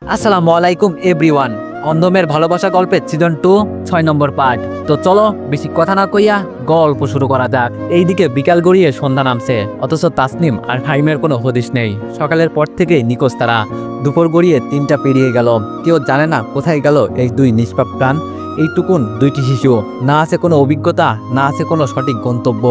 আসসালামু আলাইকুম এভরিওয়ান। অন্ধমের ভালোবাসা গল্পের সিজন 2 6 নম্বর পার্ট। তো চলো বেশি কথা না কইয়া গল্প শুরু করা যাক। এইদিকে বিকাল গড়িয়ে সন্ধ্যা নামছে, অথচ তাসনিম আর ফাহিমের কোনো হদিশ নেই। সকালের পর থেকেই নিখোঁজ তারা। দুপুর গড়িয়ে 3টা পেরিয়ে গেল, কেউ জানে না কোথায় গেল এই দুই নিষ্পাপ প্রাণ। এইটুকুন দুইটি শিশু, না আছে কোনো অভিজ্ঞতা, না আছে কোনো সঠিক গন্তব্য।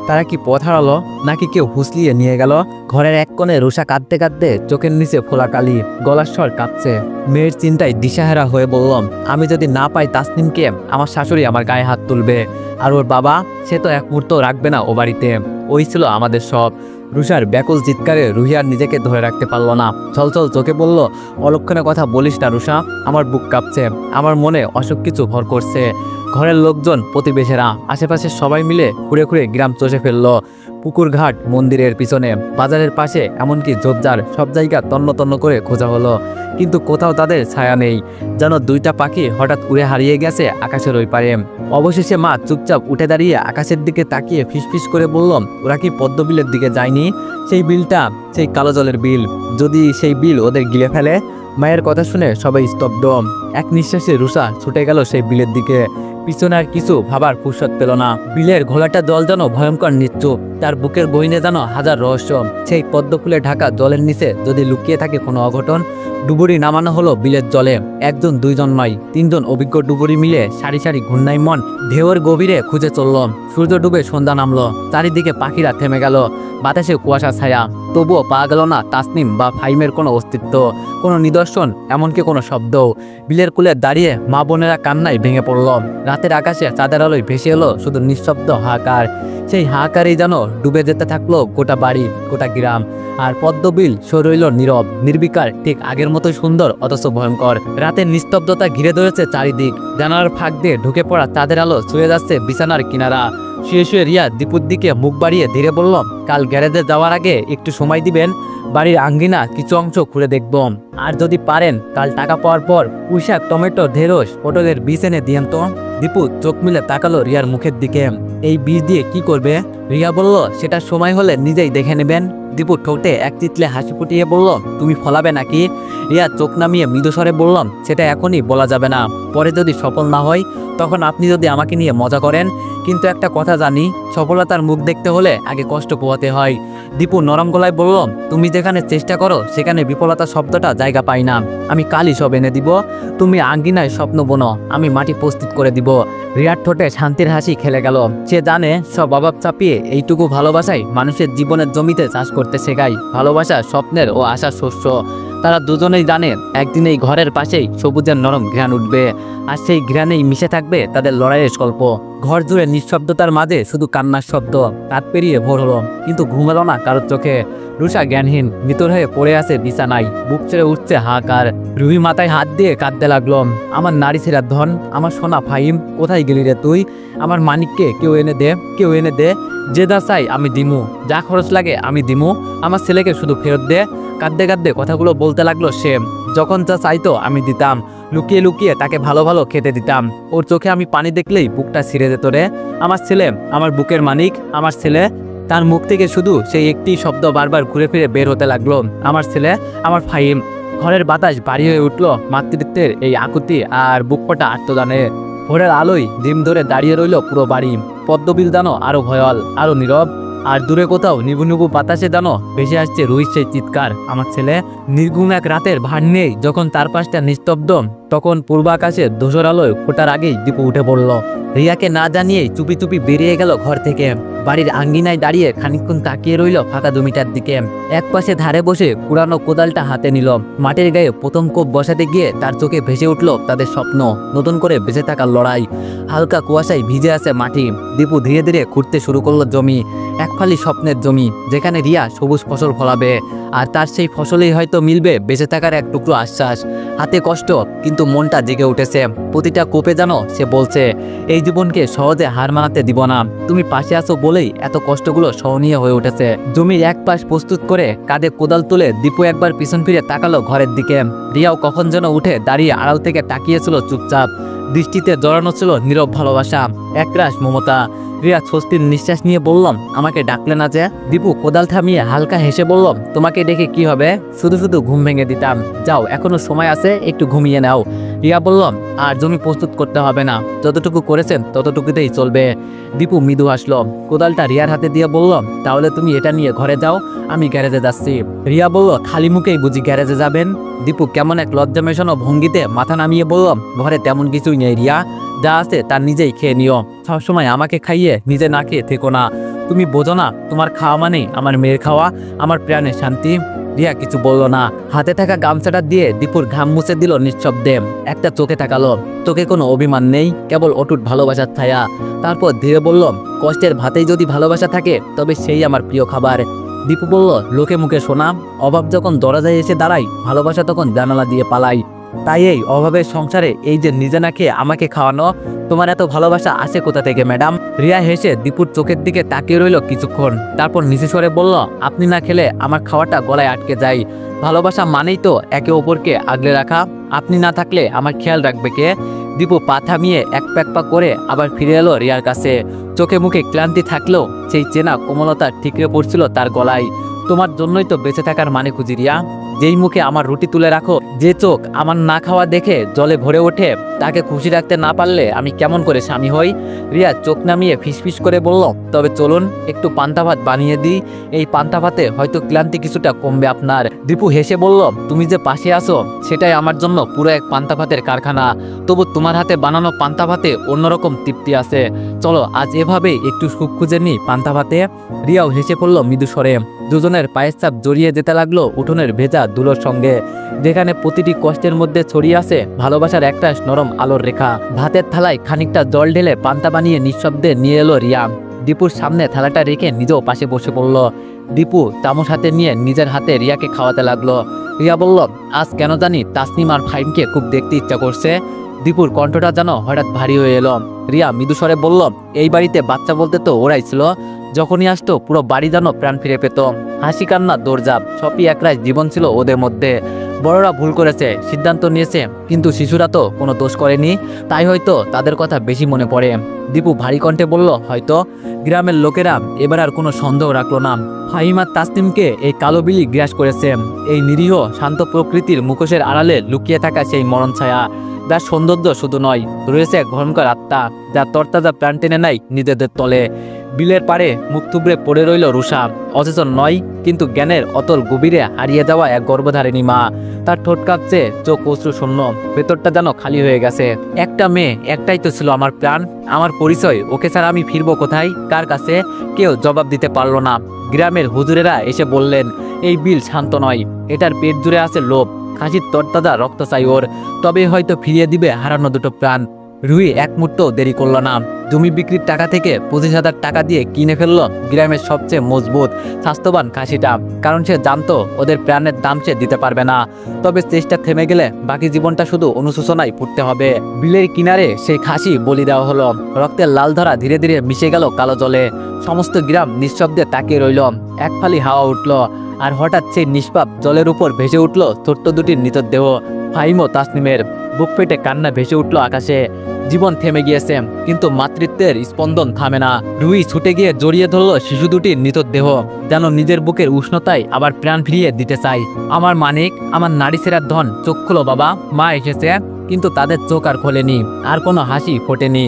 তারা কি পথ হারালো, নাকি কেউ হুঁসলিয়ে নিয়ে গেল? ঘরের এক কোণে রুষা কাঁদতে কাঁদতে চোখের নিচে ফোলা কালি, গলার স্বর কাঁপছে। মেয়ের চিন্তায় দিশাহারা হয়ে বললাম, আমি যদি না পাই তাসনিমকে, আমার শাশুড়ি আমার গায়ে হাত তুলবে। আর ওর বাবা, সে তো এক মুহূর্ত রাখবে না ও বাড়িতে। ওই ছিল আমাদের সব। রুষার ব্যাকুল চিৎকারে রুহিয়ার নিজেকে ধরে রাখতে পারল না। ছলছল চোখে বলল, অলক্ষণে কথা বলিস না রুষা, আমার বুক কাঁপছে, আমার মনে অসুখ কিছু ভর করছে। ঘরের লোকজন, প্রতিবেশীরা, আশেপাশে সবাই মিলে ঘুরে ঘুরে গ্রাম চষে ফেললো। পুকুরঘাট, মন্দিরের পিছনে, বাজারের পাশে, এমনকি ঝোপঝাড়, সব জায়গা তন্ন তন্ন করে খোঁজা হলো, কিন্তু কোথাও তাদের ছায়া নেই। যেন দুইটা পাখি হঠাৎ উড়ে হারিয়ে গেছে আকাশের ওই পারে। অবশেষে মা চুপচাপ উঠে দাঁড়িয়ে আকাশের দিকে তাকিয়ে ফিসফিস করে বলল, ওরা কি পদ্মবিলের দিকে যায়নি? সেই বিলটা, সেই কালো জলের বিল, যদি সেই বিল ওদের গিলে ফেলে? মায়ের কথা শুনে সবাই স্তব্ধ। এক নিঃশ্বাসে রুষা ছুটে গেল সেই বিলের দিকে। পিছনে আর কিছু ভাবার ফুরসত পেল না। বিলের ঘোলাটা জল যেন ভয়ঙ্কর নিশ্চুপ, তার বুকের গহীনে যেন হাজার রহস্য। সেই পদ্ম ফুলে ঢাকা জলের নিচে যদি লুকিয়ে থাকে কোনো অঘটন। ডুবুরি নামানো হলো বিলের জলে। একজন, দুইজন নয়, 3জন অভিজ্ঞ ডুবুরি মিলে সারি সারি ঘূর্ণায়মান ঢেউয়ের গভীরে খুঁজে চলল। সূর্য ডুবে সন্ধ্যা নামলো, চারিদিকে পাখিরা থেমে গেল, বাতাসে কুয়াশা ছায়া। তবুও পাওয়া গেল না তাসনিম বা ফাহিমের কোনো অস্তিত্ব, কোনো নিদর্শন, এমনকি কোনো শব্দ। বিলের কূলে দাঁড়িয়ে মা বোনেরা কান্নায় ভেঙে পড়ল। রাতের আকাশে চাঁদের আলোয় ভেসে এলো শুধু নিঃশব্দ হাহাকার। সেই হাহাকারেই যেন ডুবে যেতে থাকলো গোটা বাড়ি, গোটা গ্রাম। আর পদ্মবিল সে রইল নীরব, নির্বিকার, ঠিক আগের মতোই সুন্দর অথচ ভয়ঙ্কর। রাতের নিস্তব্ধতা ঘিরে ধরেছে চারিদিক। জানালার ফাঁক দিয়ে ঢুকে পড়া চাঁদের আলো ছুঁয়ে যাচ্ছে বিছানার কিনারা। শুয়ে শুয়ে রিয়া দীপুর দিকে মুখ বাড়িয়ে ধীরে বলল, কাল গ্যারেজে যাওয়ার আগে একটু সময় দিবেন, বাড়ির আঙ্গিনা কিছু অংশ ঘুরে দেখব। আর যদি পারেন কাল টাকা পাওয়ার পর পুঁইশাক, টমেটো, ঢেঁড়স, পটলের বীজ এনে দিয়েন তো। দীপু চোখ মিলে তাকালো রিয়ার মুখের দিকে। এই বীজ দিয়ে কি করবে? রিয়া বলল, সেটা সময় হলে নিজেই দেখে নেবেন। দীপু ঠোঁটে এক চিতলে হাসি ফুটিয়ে বলল, তুমি ফলাবে নাকি? রিয়া চোখ নামিয়ে মৃদুস্বরে বললাম, সেটা এখনই বলা যাবে না, পরে যদি সফল না হয় তখন আপনি যদি আমাকে নিয়ে মজা করেন। কিন্তু একটা কথা জানি, সফলতার মুখ দেখতে হলে আগে কষ্ট পোহাতে হয়। দীপু নরম গলায় বলল, তুমি যেখানে চেষ্টা করো সেখানে বিফলতা শব্দটা জায়গা পাই না। আমি কালই সব এনে দিব, তুমি আঙ্গিনায় স্বপ্ন বোনো, আমি মাটি প্রস্তুত করে দিব। রিয়ার ঠোঁটে শান্তির হাসি খেলে গেল। সে জানে সব অভাব চাপিয়ে এইটুকু ভালোবাসাই মানুষের জীবনের জমিতে চাষ করতে শেখায়। ভালোবাসা স্বপ্নের ও আশার শস্য। তারা দুজনেই জানে একদিন এই ঘরের পাশেই সবুজের নরম ঘ্রাণ উঠবে, আর সেই ঘ্রাণেই মিশে থাকবে তাদের লড়াইয়ের গল্প। ঘর জুড়ে নিঃশব্দতার মাঝে শুধু কান্নার শব্দ। রাত পেরিয়ে ভোর হলো, কিন্তু ঘুম এলো না কারোর চোখে। রুষা জ্ঞানহীন নিতর হয়ে পড়ে আছে বিছানায়, বুক ছেড়ে উঠছে হাহাকার। রুহি মাথায় হাত দিয়ে কাঁদতে লাগলো, আমার নারী ছেঁড়া ধন, আমার সোনা ফাহিম, কোথায় গেলি রে তুই? আমার মানিককে কেউ এনে দে, কেউ এনে দে। যে যা চাই আমি দিমু, যা খরচ লাগে আমি দিমু, আমার ছেলেকে শুধু ফেরত দে। কাঁদতে কাঁদতে কথাগুলো বলতে লাগলো সে। যখন যা চাইতো আমি দিতাম, লুকিয়ে লুকিয়ে তাকে ভালো ভালো খেতে দিতাম। ওর চোখে আমি পানি দেখলেই বুকটা ছিঁড়ে যেত রে। আমার ছেলে, আমার বুকের মানিক, আমার ছেলে। তার মুখ থেকে শুধু সেই একটি শব্দ বারবার ঘুরে ফিরে বের হতে লাগলো, আমার ছেলে, আমার ফাহিম। ঘরের বাতাস ভারী হয়ে উঠলো মাতৃত্বের এই আকুতি আর বুকপটা আত্মদানে। ভোরের আলোয় ডিম ধরে দাঁড়িয়ে রইল পুরো বাড়ি। পদ্মবিল দানো আরো ভয়াল, আরো নীরব। আর দূরে কোথাও নিবু নিবু বাতাসে দানো ভেসে আসছে রুহির সেই চিৎকার, আমার ছেলে। নির্ঘুম এক রাতের ভার নেই যখন তার পাশটা নিস্তব্ধ, তখন পূর্বাকাশে ধূসর আলোয় ফোটার আগেই দীপু উঠে পড়ল। রিয়াকে না জানিয়েই চুপি চুপি বেরিয়ে গেল ঘর থেকে। বাড়ির আঙ্গিনায় দাঁড়িয়ে খানিকক্ষণ তাকিয়ে রইল ফাঁকা জমিটার দিকে। এক পাশে ধারে বসে পুরানো কোদালটা হাতে নিল। মাটির গায়ে প্রথম কোপ বসাতে গিয়ে তার চোখে ভেসে উঠল তাদের স্বপ্ন, নতুন করে বেঁচে থাকার লড়াই। হালকা কুয়াশায় ভিজে আছে মাটি। দীপু ধীরে ধীরে খুঁড়তে শুরু করলো জমি, এক ফালি স্বপ্নের জমি, যেখানে রিয়া সবুজ ফসল ফলাবে। আর তার সেই ফসলেই হয়তো মিলবে বেঁচে থাকার এক টুকরো আশ্বাস। হাতে কষ্ট, কিন্তু মনটা জেগে উঠেছে। প্রতিটা কোপে যেন সে বলছে, এই জীবনকে সহজে হার মানাতে দিব না। তুমি পাশে আছো বলে বলেই এত কষ্টগুলো সহনীয় হয়ে উঠেছে। জমির এক পাশ প্রস্তুত করে কাঁধে কোদাল তুলে দীপু একবার পিছন ফিরে তাকালো ঘরের দিকে। রিয়াও কখন যেন উঠে দাঁড়িয়ে আড়াল থেকে তাকিয়েছিল চুপচাপ। দৃষ্টিতে জড়ানো ছিল নীরব ভালোবাসা, একরাশ মমতা। রিয়া স্বস্তির নিঃশ্বাস নিয়ে বললাম, আমাকে ডাকলে না যে? দীপু কোদাল থামিয়ে হালকা হেসে বললাম, তোমাকে ডেকে কি হবে, শুধু শুধু ঘুম ভেঙে দিতাম। যাও, এখনো সময় আছে, একটু ঘুমিয়ে নাও। রিয়া বললাম, আর জমি প্রস্তুত করতে হবে না, যতটুকু করেছেন ততটুকুতেই চলবে। দীপু মৃদু হাসলো, কোদালটা রিয়ার হাতে দিয়ে বললাম, তাহলে তুমি এটা নিয়ে ঘরে যাও, আমি গ্যারেজে যাচ্ছি। রিয়া বলল, খালি মুখেই বুঝি গ্যারেজে যাবেন? দীপু কেমন এক লজ্জা মেশানো ভঙ্গিতে মাথা নামিয়ে বললাম, ঘরে তেমন কিছুই নেই রিয়া, যা আছে তার নিজেই খেয়ে নিও। সবসময় আমাকে খাইয়ে নিজে না খেয়ে থেকো না। তুমি বোঝো না, তোমার খাওয়া মানেই আমার মেয়ের খাওয়া, আমার প্রাণের শান্তি। রিয়া কিছু বলল না। হাতে থাকা গামছাটা দিয়ে দীপুর ঘাম মুছে দিল নিঃশব্দে। একটা চোখে তাকালো, চোখে কোনো অভিমান নেই, কেবল অটুট ভালোবাসার ছায়া। তারপর ধীরে বলল, কষ্টের ভাতেই যদি ভালোবাসা থাকে তবে সেই আমার প্রিয় খাবার। দীপু বলল, লোকে মুখে শোনা, অভাব যখন দরজায় এসে দাঁড়ায়, ভালোবাসা তখন জানালা দিয়ে পালায়। তাই এই অভাবের সংসারে এই যে নিজে না খেয়ে আমাকে খাওয়ানো, তোমার এত ভালোবাসা আসে কোথা থেকে ম্যাডাম? রিয়া হেসে দীপুর চোখের দিকে তাকিয়ে রইল কিছুক্ষণ, তারপর নিচে সরে বলল, আপনি না খেলে আমার খাওয়াটা গলায় আটকে যায়। ভালোবাসা মানেই তো একে অপরকে আগলে রাখা। আপনি না থাকলে আমার খেয়াল রাখবে কে? দীপু পা থামিয়ে এক প্যাক পা করে আবার ফিরে এলো রিয়ার কাছে। চোখে মুখে ক্লান্তি থাকলেও সেই চেনা কোমলতা ঠিকরে পড়ছিল তার গলায়। তোমার জন্যই তো বেঁচে থাকার মানে খুঁজি রিয়া। যেই মুখে আমার রুটি তুলে রাখো, যে চোখ আমার না খাওয়া দেখে জলে ভরে ওঠে, তাকে খুশি রাখতে না পারলে আমি কেমন করে স্বামী হই? রিয়া চোখ নামিয়ে ফিসফিস করে বলল, তবে চলুন একটু পান্তা ভাত বানিয়ে দিই, এই পান্তা ভাতে হয়তো ক্লান্তি কিছুটা কমবে আপনার। দীপু হেসে বলল, তুমি যে পাশে আসো সেটাই আমার জন্য পুরো এক পান্তা ভাতের কারখানা। তবু তোমার হাতে বানানো পান্তা ভাতে অন্যরকম তৃপ্তি আছে। চলো আজ এভাবে একটু সুখ খুঁজে নিই পান্তা ভাতে। রিয়াও হেসে পড়ল মৃদু স্বরে। দুজনের পায়ের চাপ জড়িয়ে যেতে লাগলো উঠোনের ভেজা ধুলোর সঙ্গে, যেখানে প্রতিটি কষ্টের মধ্যে ছড়িয়ে আছে ভালোবাসার একটা নরম আলোর রেখা। ভাতের থালায় খানিকটা জল ঢেলে পান্তা বানিয়ে নিঃশব্দে নিয়ে এলো রিয়া। দীপুর সামনে থালাটা রেখে নিজেও পাশে বসে পড়ল। দীপু চামচ হাতে নিয়ে নিজের হাতে রিয়াকে খাওয়াতে লাগলো। রিয়া বলল, আজ কেন জানি তাসনিম আর ফাইনকে খুব দেখতে ইচ্ছা করছে। দীপুর কণ্ঠটা যেন হঠাৎ ভারী হয়ে এলো। রিয়া মৃদু স্বরে বলল, এই বাড়িতে বাচ্চা বলতে তো ওরাই ছিল, যখনই আসতো পুরো বাড়ি যেন প্রাণ ফিরে পেত। হাসি কান্না দৌড়ঝাঁপ সবই একরাশ জীবন ছিল ওদের মধ্যে। বড়রা ভুল করেছে, সিদ্ধান্ত নিয়েছে, কিন্তু শিশুরা তো কোনো দোষ করেনি, তাই হয়তো তাদের কথা বেশি মনে পড়ে। দীপু ভারী কণ্ঠে বলল, হয়তো। গ্রামের লোকেরা এবার আর কোনো সন্দেহ রাখলো না। ফাহিম আর তাসনিমকে এই কালো বিলি গ্রাস করেছে। এই নিরীহ শান্ত প্রকৃতির মুখোশের আড়ালে লুকিয়ে থাকা সেই মরণ ছায়া, যার সৌন্দর্য শুধু নয়, রয়েছে এক ভয়ঙ্কর আত্মা, যা তরতাজা প্রাণ টেনে নেয় নিজেদের তলে। বিলের পাড়ে মুখ থুবড়ে পড়ে রইল রুষা, অচেতন নয় কিন্তু জ্ঞানের অতল গভীরে হারিয়ে যাওয়া এক গর্ভধারিণী মা। তার ঠোঁট কাঁপছে, চোখ অশ্রু শূন্য, ভেতরটা যেন খালি হয়ে গেছে। একটা মেয়ে, একটাই তো ছিল আমার প্রাণ, আমার পরিচয়, ওকে ছাড়া আমি ফিরবো কোথায়, কার কাছে? কেউ জবাব দিতে পারলো না। গ্রামের হুজুরেরা এসে বললেন, এই বিল শান্ত নয়, এটার পেট জুড়ে আছে লোভ, খাসির তরতাজা রক্ত চাই ওর, তবে হয়তো ফিরিয়ে দিবে হারানো দুটো প্রাণ। রুহি এক মুহূর্ত দেরি করল না। জমি বিক্রির টাকা থেকে 25,000 টাকা দিয়ে কিনে ফেললো গ্রামের সবচেয়ে মজবুত স্বাস্থ্যবান খাসিটা, কারণ সে জানতো ওদের প্রাণের দাম সে দিতে পারবে না। তবে চেষ্টা থেমে গেলে বাকি জীবনটা শুধু অনুশোচনায় ফুটতে হবে। বিলের কিনারে সেই খাসি বলি দেওয়া হলো। রক্তের লাল ধারা ধীরে ধীরে মিশে গেল কালো জলে। সমস্ত গ্রাম নিঃশব্দে তাকিয়ে রইল। এক ফালি হাওয়া উঠল, আর হঠাৎ সেই নিষ্পাপ জলের উপর ভেসে উঠল ছোট্ট দুটির মৃতদেহ, ফাহিম ও তাসনিমের। বুক ফেটে কান্না ভেসে উঠল আকাশে। জীবন থেমে গিয়েছে, কিন্তু মাতৃত্বের স্পন্দন থামে না। রুহি ছুটে গিয়ে জড়িয়ে ধরল শিশু দুটির মৃতদেহ, যেন নিজের বুকের উষ্ণতায় আবার প্রাণ ফিরিয়ে দিতে চাই। আমার মানিক, আমার নারী সেরার ধন, চোখ খুলো বাবা, মা এসেছে। কিন্তু তাদের চোখ আর খোলেনি, আর কোনো হাসি ফোটেনি।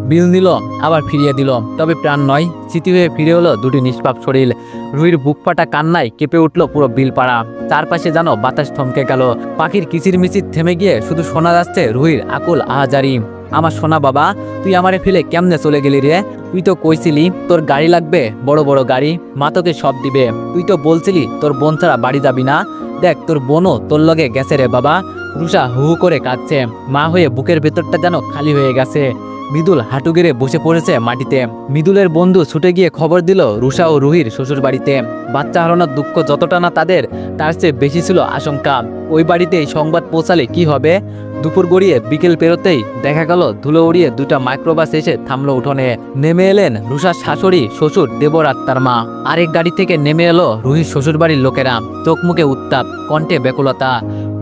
বিল নিল, আবার ফিরিয়ে দিল, তবে প্রাণ নয়। স্মৃতি হয়ে ফিরে হলো দুটি নিষ্পাপ শরীর। রুহির বুক ফাটা কান্নায় কেঁপে উঠল পুরো বিলপাড়া। চারপাশে যেন বাতাস থমকে গেল। পাখির কিচির মিচির থেমে গিয়ে শুধু শোনা যাচ্ছে রুহির আকুল আহাজারি। আমার সোনা বাবা, তুই আমারে ফেলে কেমনে চলে গেলি রে? তুই তো কইছিলি তোর গাড়ি লাগবে, বড় বড় গাড়ি, মা তোকে সব দিবে। তুই তো বলছিলি তোর বোন ছাড়া বাড়ি যাবি না। দেখ তোর বোনও তোর লগে গেছে রে বাবা। রুষা হু হু করে কাঁদছে। মা হয়ে বুকের ভেতরটা যেন খালি হয়ে গেছে। মৃদুল হাঁটু গেড়ে বসে পড়েছে মাটিতে। মৃদুলের বন্ধু ছুটে গিয়ে খবর দিল রুষা ও রুহির শ্বশুর বাড়িতে। বাচ্চা হারানোর দুঃখ যতটা না তাদের, তার চেয়ে বেশি ছিল আশঙ্কা ওই বাড়িতে এই সংবাদ পৌঁছালে কি হবে। দুপুর গড়িয়ে বিকেল পেরোতেই দেখা গেল ধুলো উড়িয়ে দুটা মাইক্রোবাস এসে থামলো উঠোনে। নেমে এলেন রুষার শাশুড়ি, শ্বশুর, দেবর আর তার মা। আরেক গাড়ি থেকে নেমে এলো রুহির শ্বশুর বাড়ির লোকেরা, চোখ মুখে উত্তাপ, কণ্ঠে ব্যাকুলতা।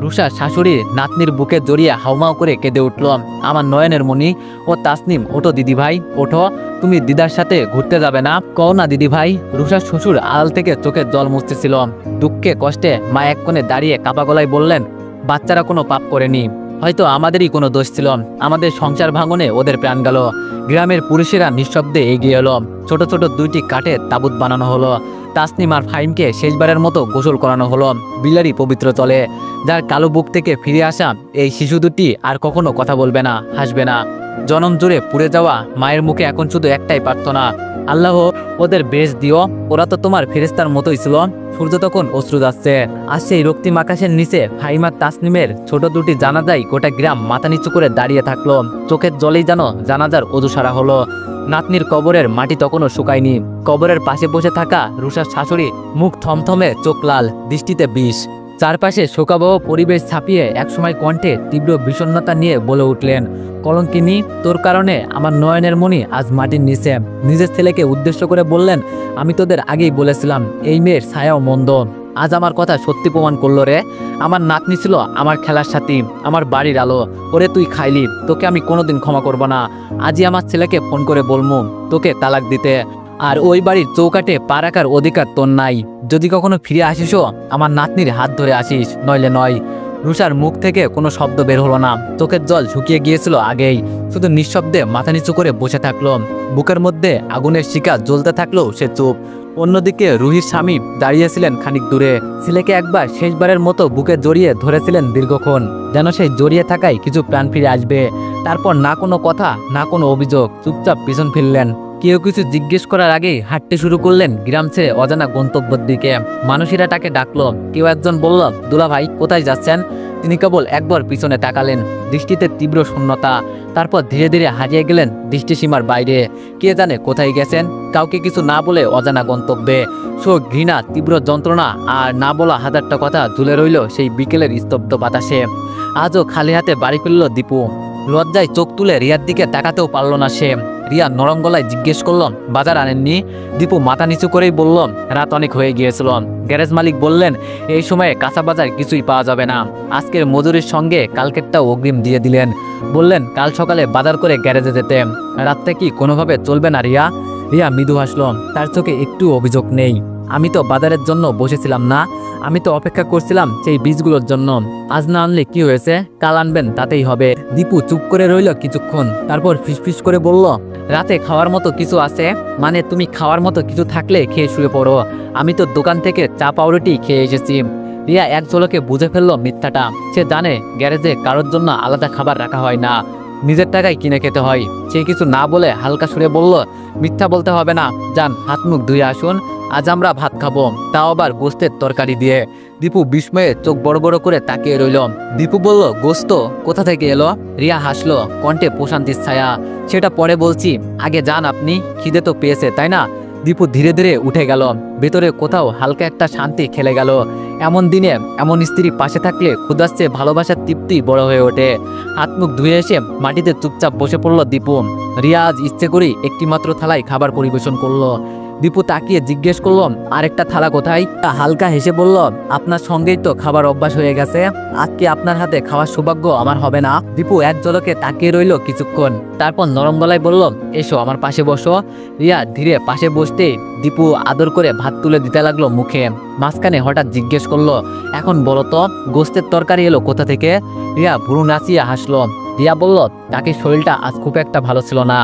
রুষার শাশুড়ি নাতনির বুকে জড়িয়ে হাউমাউ করে কেঁদে উঠল। আমার নয়নের মণি ও তাসনিম, ওঠো দিদি ভাই ওঠো, তুমি দিদার সাথে ঘুরতে যাবে না? কও না দিদি ভাই। রুষার শ্বশুর আড়াল থেকে চোখের জল মুছতেছিল। দুঃখে কষ্টে মা এক কোণে দাঁড়িয়ে কাপা গলায় বললেন, বাচ্চারা কোনো পাপ করেনি, হয়তো আমাদেরই কোনো দোষ ছিল। আমাদের সংসার ভাঙনে ওদের প্রাণ গেল। গ্রামের পুরুষেরা নিঃশব্দে এগিয়ে এলো। ছোট ছোট দুইটি কাঠের তাবুত বানানো হলো। তাসনিম আর ফাহিমকে শেষবারের মতো গোসল করানো হলো বিলারি পবিত্র তলে। যার কালো বুক থেকে ফিরে আসা এই শিশু দুটি আর কখনো কথা বলবে না, হাসবে না। জনম জুড়ে পুড়ে যাওয়া মায়ের মুখে এখন শুধু একটাই প্রার্থনা, আল্লাহ ওদের বেশ দিও, ওরা তো তোমার ফেরেশতার মতোই ছিল। সূর্য তখন অশ্রু যাচ্ছে। আর সেই রক্তিম আকাশের নিচে ফাহিমার তাসনিমের ছোট দুটি জানাজাই গোটা গ্রাম মাথা নিচু করে দাঁড়িয়ে থাকলো। চোখের জলেই যেন জানাজার অজু সারা হলো। নাতনির কবরের মাটি তখনও শুকায়নি। কবরের পাশে বসে থাকা রুষার শাশুড়ি, মুখ থমথমে, চোখ লাল, দৃষ্টিতে বিষ। চারপাশে শোকাবহ পরিবেশ ছাপিয়ে একসময় কণ্ঠে তীব্র বিষণ্ণতা নিয়ে বলে উঠলেন, কলঙ্কিনী, তোর কারণে আমার নয়নের মণি আজ মাটির নিচে। নিজের ছেলেকে উদ্দেশ্য করে বললেন, আমি তোদের আগেই বলেছিলাম এই মেয়ের ছায়াও মন্দ। আজ আমার কথা সত্যি প্রমাণ করলো রে। আমার নাতনি ছিল আমার খেলার সাথী, আমার বাড়ির আলো। ওরে তুই খাইলি, তোকে আমি কোনোদিন ক্ষমা করব না। আজই আমার ছেলেকে ফোন করে বলমু তোকে তালাক দিতে। আর ওই বাড়ির চৌকাটে পা রাখার অধিকার তোর নাই। যদি কখনো ফিরে আসিসও আমার নাতনির হাত ধরে আসিস, নইলে নয়। রুষার মুখ থেকে কোনো শব্দ বের হলো না। চোখের জল শুকিয়ে গিয়েছিল আগেই। শুধু নিঃশব্দে মাথা নিচু করে বসে থাকলো। বুকের মধ্যে আগুনের শিখা জ্বলতে থাকলো, সে চুপ। অন্যদিকে রুহির স্বামী দাঁড়িয়েছিলেন খানিক দূরে। ছেলেকে একবার শেষবারের মতো বুকে জড়িয়ে ধরেছিলেন দীর্ঘক্ষণ, যেন সেই জড়িয়ে থাকায় কিছু প্রাণ ফিরে আসবে। তারপর না কোনো কথা, না কোনো অভিযোগ, চুপচাপ পিছন ফিরলেন। কেউ কিছু জিজ্ঞেস করার আগেই হাঁটতে শুরু করলেন গ্রাম ছেড়ে অজানা গন্তব্যের দিকে। মানুষেরা তাকে ডাকলো। কেউ একজন বলল, দুলা ভাই কোথায় যাচ্ছেন? তিনি কেবল একবার পিছনে তাকালেন, দৃষ্টিতে তীব্র শূন্যতা। তারপর ধীরে ধীরে হারিয়ে গেলেন দৃষ্টিসীমার বাইরে। কে জানে কোথায় গেছেন। কাউকে কিছু না বলে অজানা গন্তব্যে। শোক, ঘৃণা, তীব্র যন্ত্রণা আর না বলা হাজারটা কথা ঝুলে রইল সেই বিকেলের স্তব্ধ বাতাসে। আজও খালি হাতে বাড়ি ফিরল দীপু। লজ্জায় চোখ তুলে রিয়ার দিকে তাকাতেও পারল না সে। রিয়া নরম গলায় জিজ্ঞেস করল, বাজার আনেননি? দীপু মাথা নিচু করেই বলল, রাত অনেক হয়ে গিয়েছিল। গ্যারেজ মালিক বললেন, এই সময়ে কাঁচা বাজার কিছুই পাওয়া যাবে না। আজকের মজুরির সঙ্গে কালকেরটাও অগ্রিম দিয়ে দিলেন। বললেন কাল সকালে বাজার করে গ্যারেজে যেতে। রাতটা কি কোনোভাবে চলবে না রিয়া? রিয়া মৃদু হাসল। তার চোখে একটু অভিযোগ নেই। আমি তো বাজারের জন্য বসেছিলাম না, আমি তো অপেক্ষা করছিলাম সেই বীজগুলোর জন্য। আজ না আনলে কি হয়েছে, কাল আনবেন তাতেই হবে। দীপু চুপ করে রইল কিছুক্ষণ, তারপর ফিসফিস করে বলল, রাতে খাওয়ার মতো কিছু আছে? মানে তুমি খাওয়ার মতো কিছু থাকলে খেয়ে শুয়ে পড়ো। আমি তো দোকান থেকে চা পাউরুটি খেয়ে এসেছি। রিয়া এক ঝলকে বুঝে ফেললো মিথ্যাটা। সে জানে গ্যারেজে কারোর জন্য আলাদা খাবার রাখা হয় না, নিজের টাকায় কিনে খেতে হয়। সে কিছু না বলে হালকা সুরে বলল, মিথ্যা বলতে হবে না, যান হাত মুখ ধুয়ে আসুন, আজ আমরা ভাত খাবো, তাও আবার গোস্তের তরকারি দিয়ে। দীপু বিস্ময়ে চোখ বড় বড় করে তাকিয়ে রইল। দীপু বলল, গোস্ত কোথা থেকে এলো? রিয়া হাসলো, কণ্ঠে প্রশান্তির ছায়া। সেটা পরে বলছি, আগে যান আপনি, খিদে তো পেয়েছে তাই না? দীপু ধীরে ধীরে উঠে গেল। ভেতরে কোথাও হালকা একটা শান্তি খেলে গেল। এমন দিনে এমন স্ত্রী পাশে থাকলে ক্ষুধার চেয়ে ভালোবাসার তৃপ্তি বড় হয়ে ওঠে। হাত মুখ ধুয়ে এসে মাটিতে চুপচাপ বসে পড়ল দীপু। রিয়া আজ ইচ্ছে করেই একটি মাত্র থালায় খাবার পরিবেশন করলো। দীপু তাকিয়ে জিজ্ঞেস করল, আরেকটা থালা কোথায়? হালকা হেসে বলল, আপনার সঙ্গেই তো খাবার অভ্যাস হয়ে গেছে, আজকে আপনার হাতে খাওয়ার সৌভাগ্য আমার হবে না? দীপু এক ঝলকে তাকিয়ে রইল কিছুক্ষণ, তারপর নরম গলায় বলল, এসো আমার পাশে বসো। রিয়া ধীরে পাশে বসতে দীপু আদর করে ভাত তুলে দিতে লাগলো মুখে। মাঝখানে হঠাৎ জিজ্ঞেস করলো, এখন বলো তো গোস্তের তরকারি এলো কোথা থেকে? রিয়া ভুরু নাচিয়ে হাসলো। রিয়া বলল, তাকে শরীরটা আজ খুব একটা ভালো ছিল না,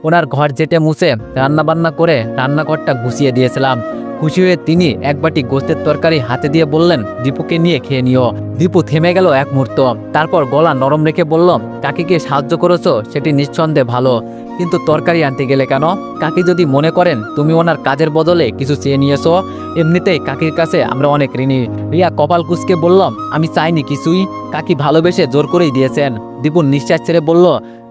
ওনার ঘর যেটে মুছে রান্না বান্না করে রান্নাঘরটা গুছিয়ে দিয়েছিলাম। খুশি হয়ে তিনি এক বাটি গোস্তের তরকারি হাতে দিয়ে বললেন, দীপুকে নিয়ে খেয়ে নিও। দীপু থেমে গেল এক মুহূর্ত, তারপর গলা নরম রেখে বলল, কাকে কে সাহায্য করেছো সেটি নিঃসন্দেহে ভালো, কিন্তু তরকারি আনতে গেলে কেন? কাকি যদি মনে করেন তুমি ওনার কাজের বদলে কিছু চেয়ে নিয়েছো, এমনিতেই কাকির কাছে আমরা অনেক ঋণী। রিয়া কপাল কুঁচকে বলল, আমি চাইনি কিছুই, কাকি ভালোবেসে জোর করেই দিয়েছেন। দীপু নিঃশ্বাস ছেড়ে বলল,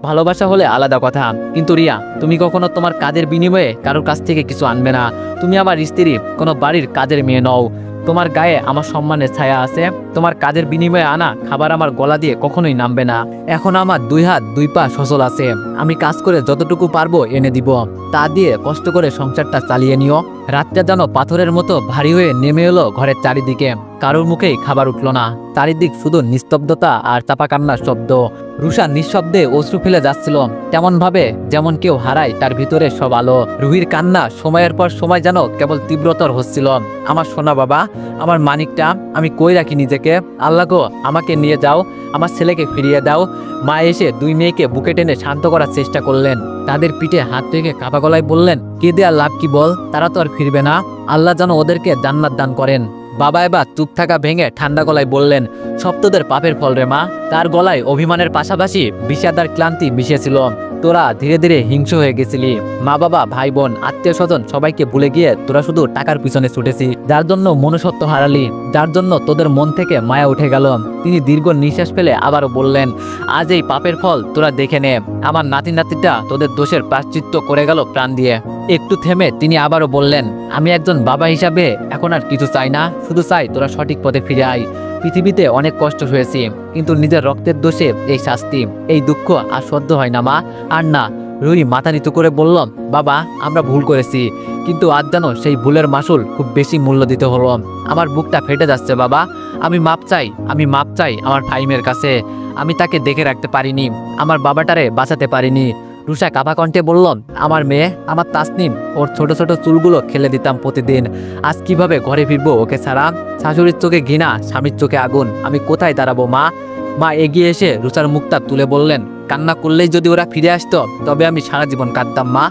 ভালোবাসা হলে আলাদা কথা, কিন্তু রিয়া তুমি কখনো তোমার কাজের বিনিময়ে কারোর কাছ থেকে কিছু আনবে না। তুমি আমার স্ত্রী, কোনো বাড়ির কাজের মেয়ে নও। তোমার গায়ে আমার সম্মানের ছায়া আছে। তোমার কাজের বিনিময়ে আনা খাবার আমার গলা দিয়ে কখনোই নামবে না। এখন আমার 2 হাত 2 পা সচল আছে। আমি কাজ করে যতটুকু পারবো এনে দিব, তা দিয়ে কষ্ট করে সংসারটা চালিয়ে নিও। রাতটা যেন পাথরের মতো ভারী হয়ে নেমে এলো ঘরের চারিদিকে। কারোর মুখেই খাবার উঠল না। চারিদিক শুধু নিস্তব্ধতা আর চাপা কান্নার শব্দ। রুষা নিঃশব্দে অশ্রু ফেলে যাচ্ছিল, তেমন ভাবে যেমন কেউ হারায় তার ভিতরে সব আলো। রুহির কান্না সময়ের পর সময় যেন কেবল তীব্রতর হচ্ছিল। আমার সোনা বাবা, আমার মানিকটা, আমি কই রাখি নিজেকে? আল্লাহ গো, আমাকে নিয়ে যাও, আমার ছেলেকে ফিরিয়ে দাও। মা এসে 2 মেয়েকে বুকে টেনে শান্ত করার চেষ্টা করলেন। তাদের পিঠে হাত রেখে কাঁপা গলায় বললেন, কেঁদে আর লাভ কি বল, তারা তো আর ফিরবে না। আল্লাহ যেন ওদেরকে জান্নাত দান করেন। বাবা এবার চুপ থাকা ভেঙে ঠান্ডা গলায় বললেন, সব তোদের পাপের ফল রে মা। তার গলায় অভিমানের পাশাপাশি বিষাদার ক্লান্তি মিশেছিল। তোরা ধীরে ধীরে হিংস্র হয়ে গেছিলি। মা বাবা, ভাই বোন, আত্মীয় স্বজন সবাইকে ভুলে গিয়ে তোরা শুধু টাকার পিছনে ছুটেছি, যার জন্য মনুষ্যত্ব হারালি, যার জন্য তোদের মন থেকে মায়া উঠে গেল। তিনি দীর্ঘ নিঃশ্বাস ফেলে আবারও বললেন, আজ এই পাপের ফল তোরা দেখে নে। আমার নাতি নাতিটা তোদের দোষের প্রায়শ্চিত্ত করে গেল প্রাণ দিয়ে। একটু থেমে তিনি আবারও বললেন, আমি একজন বাবা হিসাবে এখন আর কিছু চাই না, শুধু চাই তোরা সঠিক পথে ফিরে আয়। পৃথিবীতে অনেক কষ্ট হয়েছি, কিন্তু নিজের রক্তের দোষে এই শাস্তি, এই দুঃখ আর সহ্য হয় না মা, আর না। রুহি মাথা নিচু করে বলল, বাবা আমরা ভুল করেছি, কিন্তু আজ যেন সেই ভুলের মাসুল খুব বেশি মূল্য দিতে হলো। আমার বুকটা ফেটে যাচ্ছে বাবা। আমি মাপ চাই, আমি মাপ চাই আমার ফাইমের কাছে। আমি তাকে দেখে রাখতে পারিনি, আমার বাবাটারে বাঁচাতে পারিনি। রুষা কাঁপা কণ্ঠে বলল, আমার মেয়ে, আমার তাসনিম, ওর ছোট ছোট চুলগুলো খেলে দিতাম প্রতিদিন। আজ কিভাবে ঘরে ফিরবো ওকে ছাড়া? শাশুড়ির চোখে ঘৃণা, স্বামীর চোখে আগুন, আমি কোথায় দাঁড়াবো মা? মা এগিয়ে এসে রুষার মুখটা তুলে বললেন, কান্না করলেই যদি ওরা ফিরে আসতো তবে আমি সারা জীবন কাঁদতাম মা।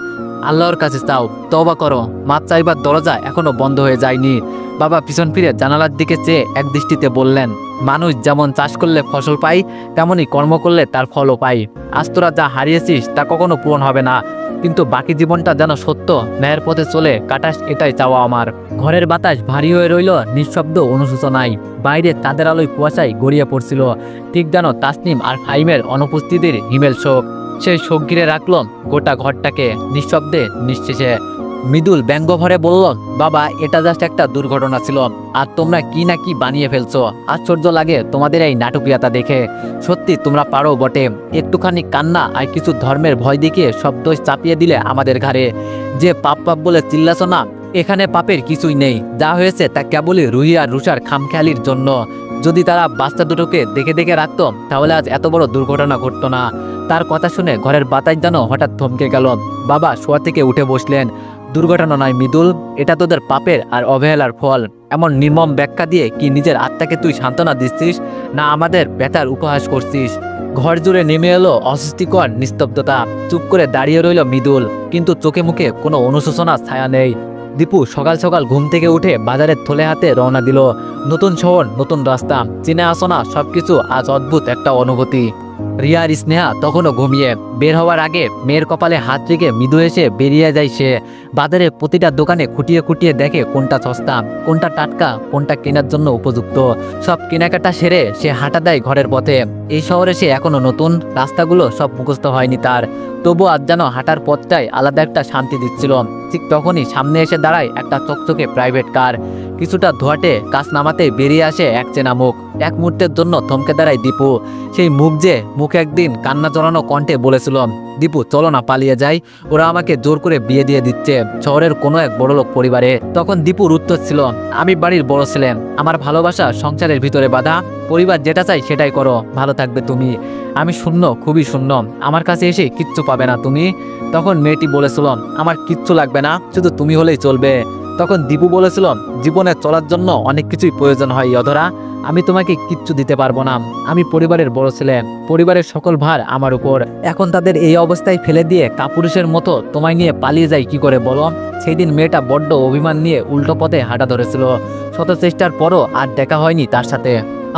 আল্লাহর কাছে চাও, তওবা করো। মাপ চাইবার দরজা এখনো বন্ধ হয়ে যায়নি। বাবা পিছন ফিরে জানালার দিকে চেয়ে এক দৃষ্টিতে বললেন, মানুষ যেমন চাষ করলে ফসল পায়, তেমনই কর্ম করলে তার ফলও পায়। আজ তোরা যা হারিয়েছিস তা কখনো পূরণ হবে না, কিন্তু বাকি জীবনটা যেন সত্য ন্যায়ের পথে চলে কাটাস, এটাই চাওয়া আমার। ঘরের বাতাস ভারী হয়ে রইল নিঃশব্দ অনুশোচনায়। বাইরে তাদের আলোয় কুয়াশায় গড়িয়ে পড়ছিল, ঠিক যেন তাসনিম আর ফাইমের অনুপস্থিতির হিমেল শোক। সেই শোক ঘিরে রাখল গোটা ঘরটাকে নিঃশব্দে নিঃশেষে। মৃদুল ব্যঙ্গ ভরে বলল, বাবা এটা জাস্ট একটা দুর্ঘটনা ছিল, আর তোমরা কি না কি বানিয়ে ফেলছো। আশ্চর্য লাগে তোমাদের এই নাটকীয়তা দেখে। সত্যি তোমরা পারো বটে। একটুখানি কান্না আর কিছু ধর্মের ভয় দেখিয়ে সব দোষ চাপিয়ে দিলে আমাদের ঘাড়ে। যে পাপ পাপ বলে চিল্লাছো না, এখানে পাপের কিছুই নেই। যা হয়েছে তা কেবলই রুহি আর রুষার খামখেয়ালির জন্য। যদি তারা বাচ্চা দুটোকে দেখে দেখে রাখতো তাহলে আজ এত বড় দুর্ঘটনা ঘটতো না। তার কথা শুনে ঘরের বাতাস যেন হঠাৎ থমকে গেল। বাবা শোয়া থেকে উঠে বসলেন। দুর্ঘটনা নয় মৃদুল, এটা তোদের পাপের আর অবহেলার ফল। এমন নির্মম ব্যাখ্যা দিয়ে কি নিজের আত্মাকে তুই সান্ত্বনা দিচ্ছিস, না আমাদের ব্যথার উপহাস করছিস? ঘর জুড়ে নেমে এলো অস্বস্তিকর নিস্তব্ধতা। চুপ করে দাঁড়িয়ে রইল মৃদুল, কিন্তু চোখে মুখে কোনো অনুশোচনার ছায়া নেই। দীপু সকাল সকাল ঘুম থেকে উঠে বাজারের থলে হাতে রওনা দিল। নতুন শহর, নতুন রাস্তা, চিনে আসো না সবকিছু আজ অদ্ভুত একটা অনুভূতি। রিয়া আর স্নেহা তখনও ঘুমিয়ে। বের হওয়ার আগে মেয়ের কপালে হাত রেখে মৃদু এসে বেরিয়ে যায় সে। বাজারে প্রতিটা দোকানে খুঁটিয়ে খুঁটিয়ে দেখে কোনটা সস্তা, কোনটা টাটকা, কোনটা কেনার জন্য উপযুক্ত। সব কেনাকাটা সেরে সে হাঁটা দেয় ঘরের পথে। এই শহরে সে এখনো নতুন, রাস্তাগুলো সব মুখস্থ হয়নি তার। তবু আজ যেন হাঁটার পথটাই আলাদা একটা শান্তি দিচ্ছিল। ঠিক তখনই সামনে এসে দাঁড়ায় একটা চকচকে প্রাইভেট কার। কিছুটা ধোয়াটে কাজ নামাতে বেরিয়ে আসে এক চেনা মুখ। এক মুহূর্তের জন্য থমকে দাঁড়ায় দীপু। সেই মুখ যে মুখ একদিন কান্না জড়ানো কণ্ঠে বলেছিল, দীপু চলো না পালিয়ে যাই, ওরা আমাকে জোর করে বিয়ে দিয়ে দিচ্ছে শহরের কোনো এক বড়লোক পরিবারে। তখন দীপুর উত্তর ছিল, আমি বাড়ির বড় ছেলে, আমার ভালোবাসা সংসারের ভিতরে বাধা। পরিবার যেটা চাই সেটাই করো, ভালো থাকবে তুমি। আমি শূন্য, খুবই শূন্য, আমার কাছে এসে কিচ্ছু পাবে না তুমি। তখন মেয়েটি বলেছিল, আমার কিচ্ছু লাগবে না, শুধু তুমি হলেই চলবে। তখন দীপু বলেছিল, জীবনে চলার জন্য অনেক কিছুই প্রয়োজন হয় অধরা, আমি তোমাকে কিচ্ছু দিতে পারবো না। আমি পরিবারের বড় ছেলে, পরিবারের সকল ভার আমার উপর। এখন তাদের এই অবস্থায় ফেলে দিয়ে কাপুরুষের মতো তোমায় নিয়ে পালিয়ে যাই কি করে বলো? সেই দিন মেয়েটা বড্ড অভিমান নিয়ে উল্টো পথে হাঁটা ধরেছিল। শত চেষ্টার পরও আর দেখা হয়নি তার সাথে।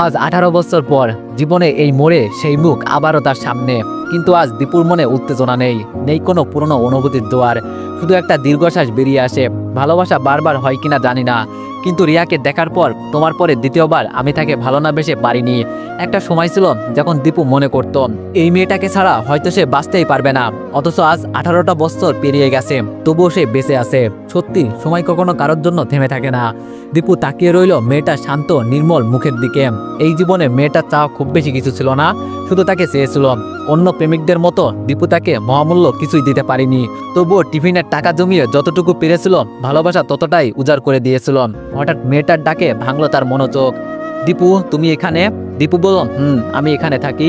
আজ 18 বছর পর জীবনে এই মোড়ে সেই মুখ আবারও তার সামনে। কিন্তু আজ দীপুর মনে উত্তেজনা নেই, নেই কোনো পুরনো অনুভূতির জোয়ার। শুধু একটা দীর্ঘশ্বাস বেরিয়ে আসে। ভালোবাসা বারবার হয় কিনা জানি না, কিন্তু রিয়াকে দেখার পর তোমার পরে দ্বিতীয়বার আমি তাকে ভালো না বেশে পারিনি। একটা সময় ছিল যখন দীপু মনে করত এই মেয়েটাকে ছাড়া হয়তো সে বাঁচতেই পারবে না, অথচ আজ 18টা বছর পেরিয়ে গেছে, তবুও সে বেঁচে আছে। সত্যি সময় কখনো কারোর জন্য থেমে থাকে না। দীপু তাকিয়ে রইল মেয়েটার শান্ত নির্মল মুখের দিকে। এই জীবনে মেয়েটার চাওয়া খুব বেশি কিছু ছিল না, শুধু তাকে চেয়েছিল। অন্য প্রেমিকদের মতো দীপু তাকে মহামূল্য কিছুই দিতে পারিনি, তবুও টিফিনের টাকা জমিয়ে যতটুকু পেরেছিল ভালোবাসা ততটাই উজাড় করে দিয়েছিল। হঠাৎ মেয়েটার ডাকে ভাঙলো তার মনোযোগ। দীপু, তুমি এখানে? দীপু বলল, আমি এখানে থাকি।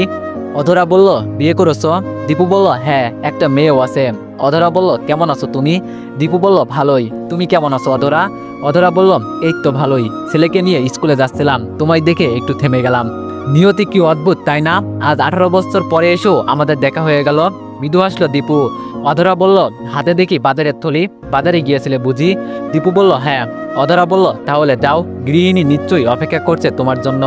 অধরা বলল, বিয়ে করেছো? দীপু বলল, হ্যাঁ, একটা মেয়েও আছে। অধরা বলল, কেমন আছো তুমি? দীপু বলল, ভালোই। তুমি কেমন আছো অধরা? অধরা বলল, এই তো ভালোই, ছেলেকে নিয়ে স্কুলে যাচ্ছিলাম, তোমায় দেখে একটু থেমে গেলাম। নিয়তি কি অদ্ভুত, তাই না? আজ 18 বছর পরে এসেও আমাদের দেখা হয়ে গেল। মৃদু আসলো দীপু। অধরা বলল, হাতে দেখি বাজারের থলি, বাজারে গিয়েছিলে বুঝি? দীপু বলল, হ্যাঁ। অধরা বলল, তাহলে যাও, গৃহিণী নিশ্চয়ই অপেক্ষা করছে তোমার জন্য।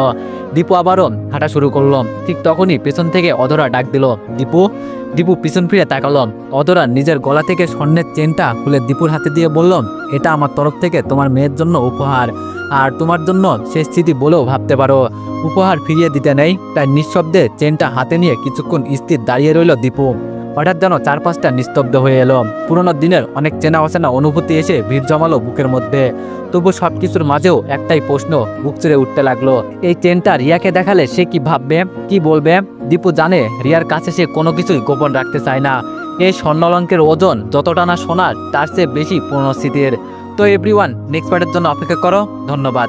দীপু আবারও হাঁটা শুরু করলো। ঠিক তখনই পেছন থেকে অধরা ডাক দিল, দীপু। দীপু পিছন ফিরে তাকালো। অধরা নিজের গলা থেকে স্বর্ণের চেনটা খুলে দীপুর হাতে দিয়ে বলল, এটা আমার তরফ থেকে তোমার মেয়ের জন্য উপহার, আর তোমার জন্য শেষ স্মৃতি বলেও ভাবতে পারো। উপহার ফিরিয়ে দিতে নেই, তাই নিঃশব্দে চেনটা হাতে নিয়ে কিছুক্ষণ স্থির দাঁড়িয়ে রইল দীপু। হঠাৎ যেন চারপাশটা নিস্তব্ধ হয়ে এলো। পুরোনো দিনের অনেক চেনা অচেনা অনুভূতি এসে ভিড় জমালো বুকের মধ্যে। তবু সবকিছুর মাঝেও একটাই প্রশ্ন বুক চিরে উঠতে লাগলো, এই চেনটা রিয়াকে দেখালে সে কি ভাববে, কি বলবে? দীপু জানে রিয়ার কাছে সে কোনো কিছুই গোপন রাখতে চায় না। এই স্বর্ণালঙ্কের ওজন যতটা না সোনার, তার চেয়ে বেশি পুরনো স্মৃতির। তো এভরিওয়ান, নেক্সট পার্টের জন্য অপেক্ষা করো। ধন্যবাদ।